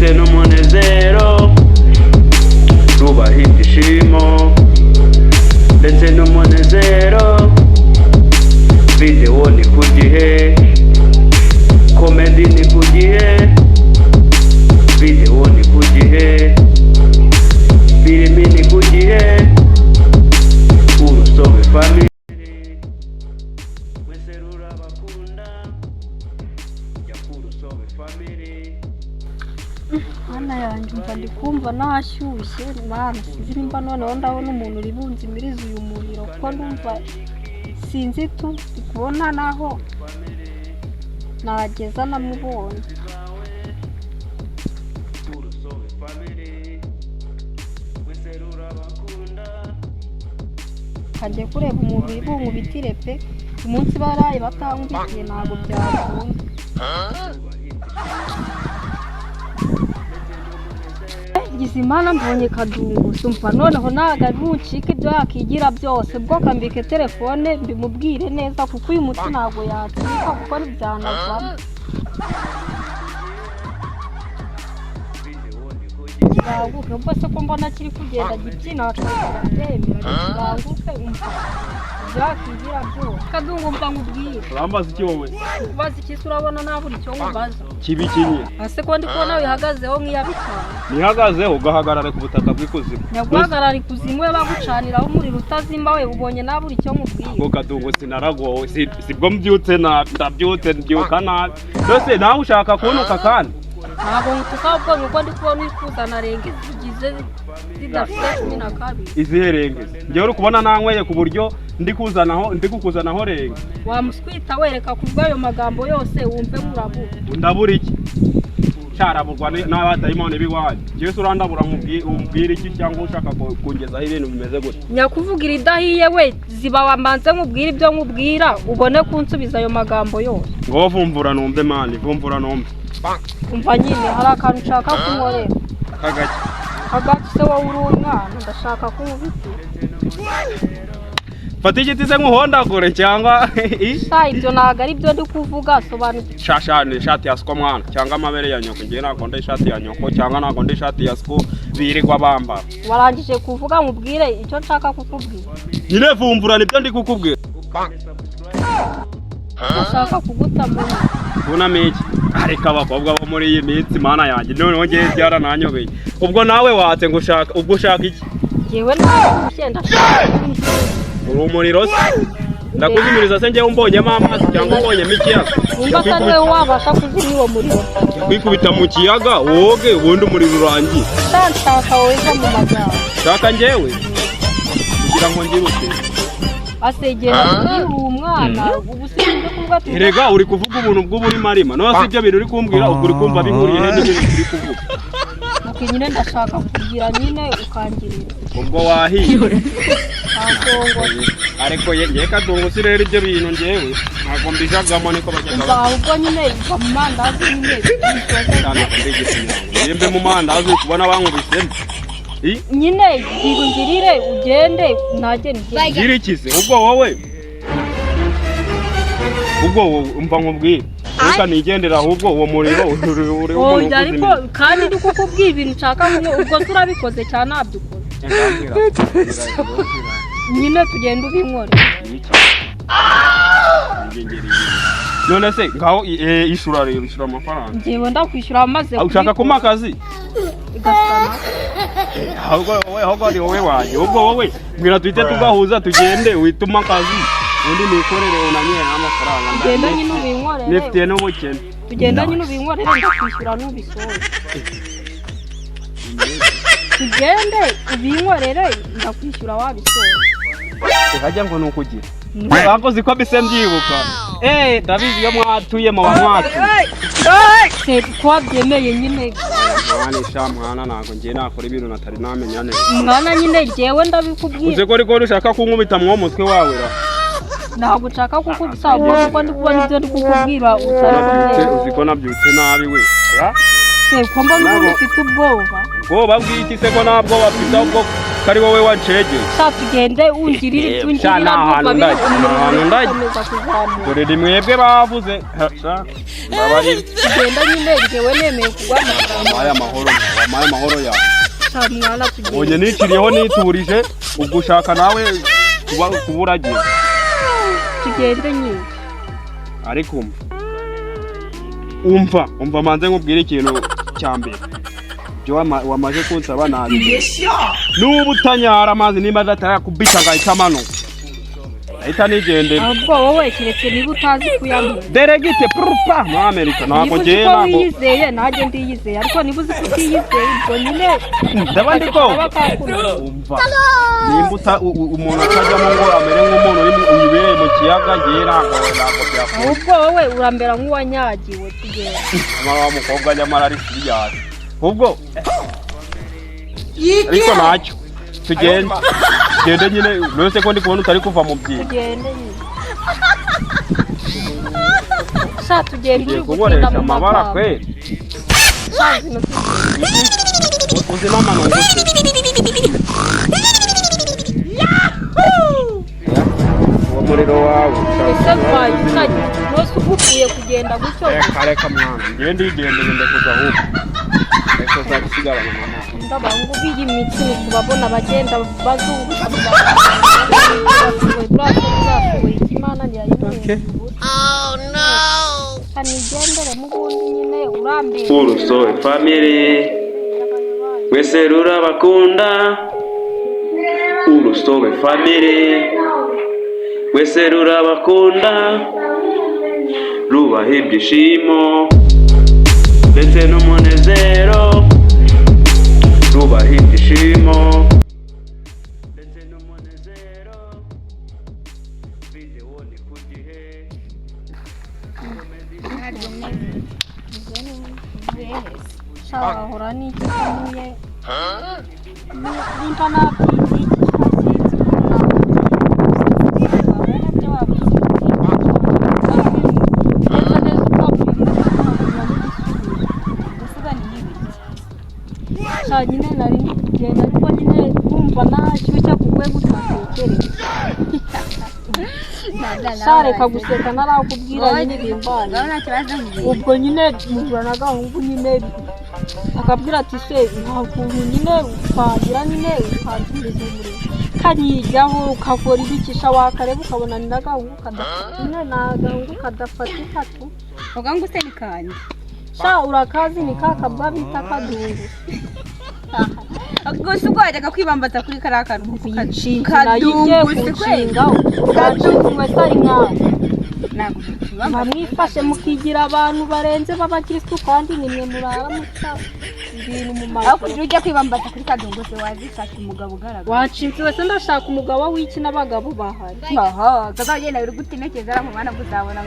ndetse n'umunezero, rubaha ibyishimo ndetse n'umunezero. Video ni ku gihe, komedi ni ku gihe, video ni ku gihe, filimi ni ku gihe. Urusobe family mwese rurabakunda, jya ku Urusobe family. Hana yanjye umva ndi kumva nashyushye mana, sinzi nimba noneho ndabona umuntu uri bunzimiriza uyu muriro, ko ndumva sinzi tu ndi kubona naho nageza namubonye. Urusobe family mwese rurabakunda. Kagiye kureba umuntu wibunkubitire pe, umunsi baraye batangwikiye ntabwo byakunda. Gize Imana mbonye Kadungu, sumva noneho naga ntucike ibyo yakigira byose, bwo kambike telefone mbimubwire neza, kuko uyu muti ntabwo yacika kuko ntibyanavamo. Kiranguke ubwo se ko mbona kiri kugenda gibyina twemera kiranguke umva byakigira byose. Kadungu mva nkubwire, urambaza iki wowe? kubaza iki se urabona nabura icyo nkubaza? Kibi kinye ase ko ndi kubona wihagazeho nk'iyabitanga. nihagazeho ugahagarara ku butaka bw'ikuzimu. Nyaguhagarara ikuzimu we bagucaniraho umuriro utazima, we ubonye nabura icyo nkubwire. Ngo Kadungu sinaragowe, sibwo mbyutse ndabyutse mbyuka nabi. Byose nawe ushaka kunuka kandi ntabwo nkutuka ubwo nuko ndi kubona wifuzana renge zigize zidafite 12. iziherengeze njyewe uri kubona nanyweye ku buryo ndi kukuzanaho renge. Wamuswita wereka kuvuga ayo magambo yose wumve murabura. Ndabura iki? Cyaraburwa n'abadayimoni biwanyu. Njyewe urandabura umbwira iki cyangwa ushaka kungezaho ibintu bimeze gute? Nyakuvugira idahiye we ziba wambanze nkubwira ibyo nkubwira ubone kunsubiza ayo magambo yose. Ngo vumvura numve mani, vumvura numve. Umva nyine hari akantu ushaka kunkorera. Kagaki? Kagaki se wowe uri umwana ndashaka kumubiti. Fata igiti se nkuhondagure cyangwa Sa ibyo ntago ari byo ndi kuvuga, sobanukirwa. shashane ishati ya sko mwana cyangwa amabere ya nyoko. Ngiye nakonda ishati ya nyoko cyangwa nakonda ishati ya sko birirwa bamba. Warangije kuvuga nkubwire icyo nshaka kukubwira. Nyine vumvura nibyo ndi kukubwira. Ndashaka kugutamura. Bunamiki ariko abakobwa bo muri iyi minsi mana yanjye noneho ngiye byarananyobeye. Ubwo nawe watse ngo ushaka iki? Yewe ntabwo ndashaka. Urumuriro se ndakuzimiriza se ngewe umbonyemo amazi cyangwa umbonyemo ikiyaga? Nimba atari wowe wabasha kuzimya uwo muriro, kwikubita mu kiyaga woge ubundi umuriro urangiye. nshaka wowe zo mu magambo. Shaka ngewe kugira ngo ngirute Asegera kuri uwo mwana ubusinze kuvuga ati erega uri kuvuga ubuntu bw'uburi marima no si ibyo bintu uri kumbwira ubwo uri kumva bihuriye he n'ibintu uri kuvuga. nyine ndashaka kugira nyine ukangirira ubwo wahiye akongo ariko ye Kadungu si rero ibyo bintu ngewe ntabwo mbijagamo niko bajyaga ahubwo nyine iva mu mandazi nyine yembe mu mandazi kubona bankubisemo nyine ngirire ugende ntajye ngira ikize ubwo wowe umva nkubwire reka nigendera ahubwo uwo muriro uri umuntu ariko kandi ndi kukubwira ibintu nshaka ubwo turabikoze cyane nabyukoze nyine tugenda ubinkora none se ngaho ishura rero ishura amafaranga ngewe ndakwishyura amaze ushaka kuma akazi igasana ahubwo ari wowe wanjye ubwo wowe mbwira tuhite tugahuza tugende wituma akazi undi nikorere unanyere n'amafaranga tugenda nyine ubinkorere nifitiye n'ubukene tugenda nyine ubinkorere ndakwishyura n'ubisohoye tugende ubinkorere ndakwishyura wabisohoye hajya ngo nukugira bakoze ko bise mbyibuka ndabizi iyo mwatuye mu bamwatu se ko byemeye nyine mwana mwana ntago ngiye nakora ibintu natari namenya neza mwana nyine jewe ndabikubwira uze ko ariko ushaka kunkubita mu mutwe wawe ra ntabwo nshaka kukubisa kuko ndi kubona ibyo ndi kukubwira uzi ko nabyutse nabi we se ko mbona ufite ubwoba bw'iki se ko ntabwo bafite ubwo kari wowe wacege. Sha tugende ungirira ibyo Sha ungirira nahantu ndaje. komeza kuzamuka. Dore rimwebwe bavuze. Sha. Babari. Tugenda nyine ngewe nemeye kugwa Wamaye amahoro yawe. Sha mwana tugende. Onye niciriyeho niturije ubwo ushaka nawe kuburagiye. Tugende nyine. Ariko umva manze nkubwire ikintu cyambere. Jo wamaje kunsaba nabi. Nubu utanyara amazi nimba atarakubita ngahita mano. Ahita nigende. Ahubwo wowe kiretse niba utazi kuyamura. Deregite prupa mu Amerika ntabwo je ntabwo. Niba yizeye naje ndiyizeye ariko niba uzi kutiyizeye ubwo nyine ndabandi ko umva nimba umuntu akajyamo ngo amere nk'umuntu uri uyibereye mu kiyaga ngera ntabwo byakora. Ahubwo wowe urambera nk'uwanyagiwe tugenda. Mama mukobwa nyamara ari siyasi. Ubwo ariko nacyo tugende nyine nose ko ndi kubona utari kuva mu byiza. Tugende nyine. Sha tugende uri gukoresha amabara kweli. Uzi mama nungutse. Uwo muriro wawe. Ese mbaye nose ugukuye kugenda gutyo. Reka mwana ngende kuza ahubwo. Ese zakisigabana mama. Ndabangu b'imitsi kubabona bagenda bazunguka. Oh no! Kanigendere mugundi nyine urambere. Urusobe family wese rurabakunda. Urusobe family wese rurabakunda. Rubaha ibyishimo ndetse n'umunezero. Rubaha ibyishimo ndetse n'umunezero. Video ni ku gihe. Shahora n'ikimuye. Nimba nakwiti nyine nari kugenda ariko nyine kumva nashyushya kugwe gutatekereza. Shareka guseka narakubwira nyine bimbana. Ubwo nyine mugura na gahungu nyine akabwira ati se ntakuntu nyine ukagira nyine ukandiriza umuriro kanyijyaho ukakora ibikisha wakareba ukabona ni nagahungu kadafata nyine nagahungu kadafatika tu Ugangu se nikanye. Sha urakazi ni kakabwa bita kadungu. Gusa ubwo wajyaga kwibambaza kuri kariya kantu kadungu kunshingaho kadungu wese ari nkawe mwamwifashe mukigira abantu barenze b'abakirisitu kandi nimwe murara muca ibintu mu maso. Aho kugira ujya kwibambaza kuri kadungu se wazishaka umugabo ugaragara. Wacitse wese ndashaka umugabo w'iki n'abagabo bahari. Aha kazagenda uri gutinekeza mu mwana kuzabona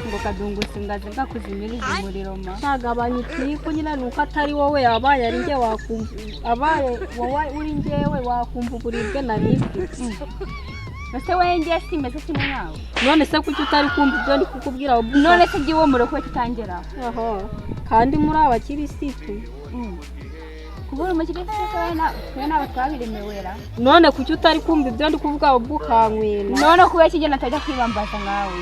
ngo kadungu singaze ngakuzimiriza umuriro ma. Shagabanya itiko nyine nuko atari wowe yabaye ari nge wakumva abaye wowe uri ngewe wakumva uburibwe naribwe. Nose wenge simeze kimwe nawe. None se kuki utari kumva ibyo ndi kukubwira? None se giwo muroko kitangera. Aha kandi muri abakirisitu. Kubura mu kigezi we na batwabiremewera. None kuki utari kumva ibyo ndi kuvuga ubukankwena? None kuba kigena atajya kwibambaza ngawe.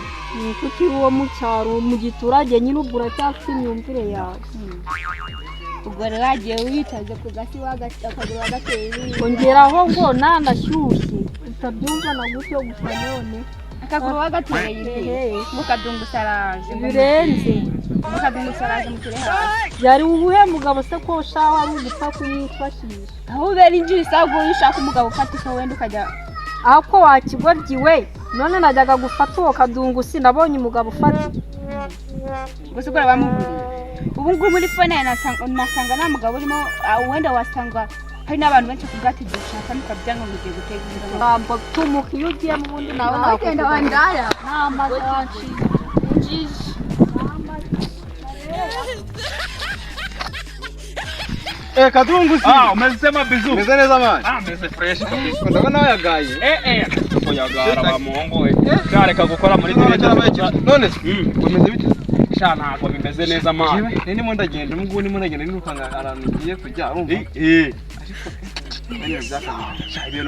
Kuki uwo mu cyaro mu giturage nyine ubura cyafite imyumvire yawe. Ubwo rero agiye witaze ku gasi wagatagira wagateye. Ongeraho ngo nandashyushye utabyumva na gutyo gusa none akaguru wagateye yiri mukadungu saraje birenze mukadungu saraje mukire hasi yari ubuhe mugabo se ko shawa ari gupfa kumwifashisha aho beri injisa gushaka umugabo ufatisha wenda ukajya ako wakigoryiwe none najyaga gufata uwo kadungu sinabonye umugabo ufata gusa ugora bamuburiye ubu ngubu muri fone nasanga nta mugabo urimo wenda wasanga hari n'abantu benshi kubwati dushaka nukabyanga ngo ugiye guteza imbere ntabwo tumuka iyo ugiye mu bundi nawe nakugenda wandara nta mazaci njiji Kadungu si umesema bizu meze neza man meze fresh ndabona yagaye ko yagara ba muhongo we cyareka gukora muri direct none umeze bite sha ntago bimeze neza man nini mo ndagenda umuguni mo ndagenda nirukanga arantu ngiye kujya urumva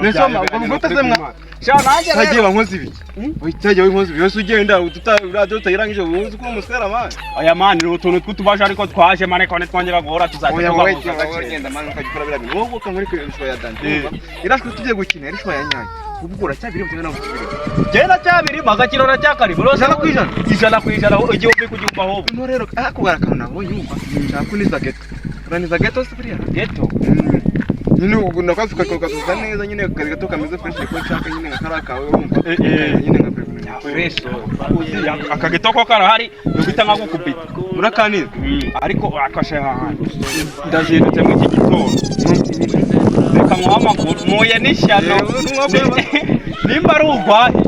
Nesoma ubwo guteze mwa. Sha nanjye nagiye bankoze ibi. Witaje winkoze ibi. Yose ugenda utayirangije ubuzi ko umusera mani. Aya mani ni utuntu tw'utubaje ariko twaje mane kone twongera guhora Oya wagenda mani ukagikora bira bintu. Wowe ukamuri ko ishwa ya dante. Irashwe tugiye gukina ishwa ya nyanya. Ubugura cyabiri mutwe na bukibiri. Jena cyabiri magakirora cyakari bro Ijana ku ijana. ijana ku ijana igihumbi ku gihumbi aho No rero akugarakana nabo yumva. Nshakuniza geto. Uraniza geto sipiriya. geto Nyine ubu nakwafuka kokazuza neza nyine gato kameze fresh ko nshaka nyine nkarakawe wumva. Nyine nka fresh akageto ko karahari yubita nka gukubita murakanira ariko akashe hahandi ndazindutse mu iki gitondo reka nk'amakuru muye n'ishyano nimba ari urwaye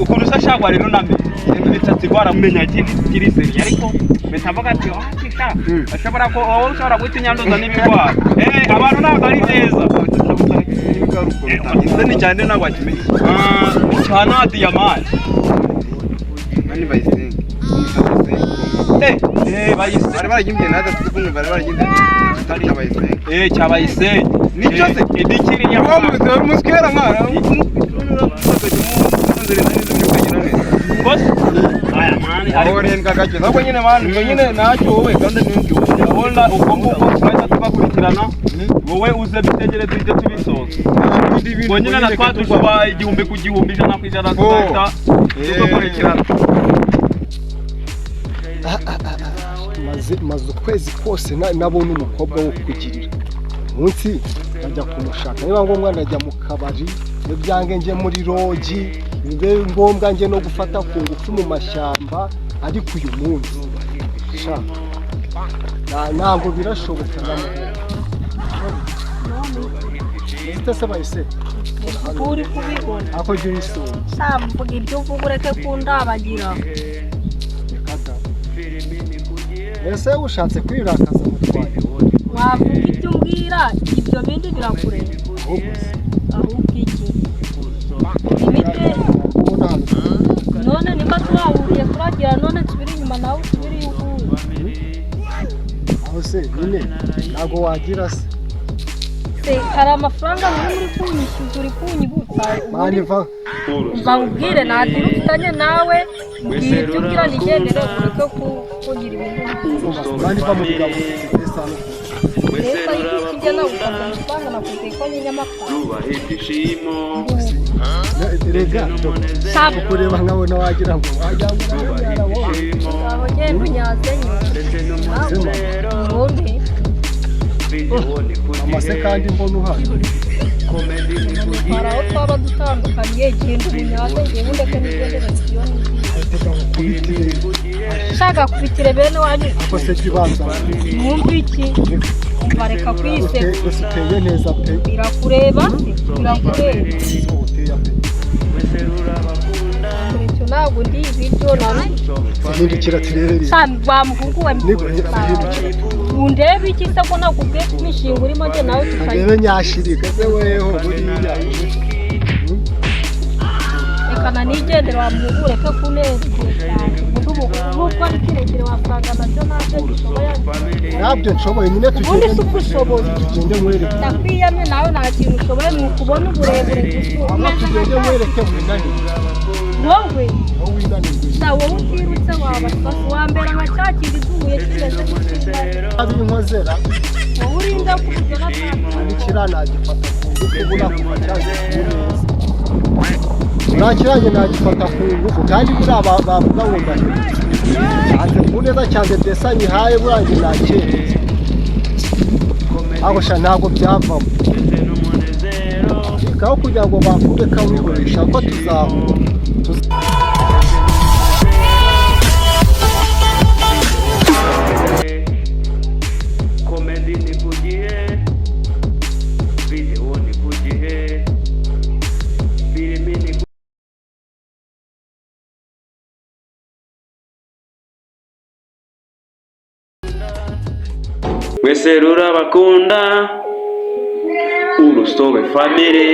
ukuntu usashagwa rero namenye imisatsi gwaramenya kiri seri ariko betavuga ati kisha ashobora ko wowe ushobora guhita inyanduza n'ibigwara abantu ntabwo ari neza ni cyane ntabwo akimenye cyane diamante mani bayisenga bayisenga bari baragimbye nada tukumwe bari baragimbye tutari bayisenga cyabayisenga nicyo se idikiriye wa muskera mara boss aya mani arenga gake ahubwo nyine mani nyine nacyo wowe kandi n'indi urabona uko nguko twahita tubakurikirana wowe uze bitegere duhite tubisoza ngo nyine na twadushaba igihumbi ku gihumbi ijana ku ijana tugahita tugakurikirana maze ukwezi kose nabona umukobwa wo kugirira umunsi najya kumushaka niba ngombwa najya mu kabari n'ibyange njye muri rogi bibe ngombwa njye no gufata ku ngufu mu mashyamba ariko uyu munsi ntabwo birashoboka se bahise uri kubibona ako jya uyisura samvuga ibyo uvuga ureke kundabagira ese ushatse kwirakaza mutwaye wavuga ibyo umbwira ibyo bindi birakureba ahubwo iki ibite none niba turahuriye turagira none tubiri inyuma nawe tubiri uhuye aho se nyine ntabwo wagira se hari amafaranga muri kunyishyuza uri kunyibutsa mani va uzamubwire ntagira ufitanye nawe mbwira ibyo umbwira nigendere ureke kugira ibintu mani va mu bigabo ufite mbese y'iki kijya nawe ukabona amafaranga nakuze ko n'inyamafaranga rega kureba nkabona wagira ngo wagira ngo aho genda unyazenye ubundi amase kandi mbona uhari hari aho twaba dutandukanye genda ubunyaze ngewe ndeke n'igendere shaka kubitire bene wanyu ako se kibanza mwumva iki bareka kwiseka gusa uteye neza pe birakureba birakureba icyo ntabwo ndi ibiryo hindukira turebe bamuhungu wa undebe iki se ko nakubwiye imishinga urimo njye nawe tukayireba nyashirika se weho buriya reka nigendere wamuhungu ureke kunezeza nubwo ari kirekire wasanga nacyo ntabyo gishoboye ntabyo nshoboye nyine ubundi si uko ushoboye tugende mwereke ndakwiyamye nawe nta kintu ushoboye ni ukubona uburebure gusa tugende mwereke winanire wowe wowe utirutse wabasasa wambera nka cya kintu izubuye kimeze nk'ikimara abinkozera wowe urinda kuburyo ntakira nagifata ku ngufu burakuba cyangwa neza urakiranye nagifata ku ngufu kandi buriya bavuga ngo ndahindutse hanze ku neza cyane desa nyihaye burange nakereze aho sha ntabwo byavamo ikaho kugira ngo bavuge ko wihurisha ko tuzahura komedi ni ku gihe video ni ku gihe filimi ni ku wese rurabakunda urusobe family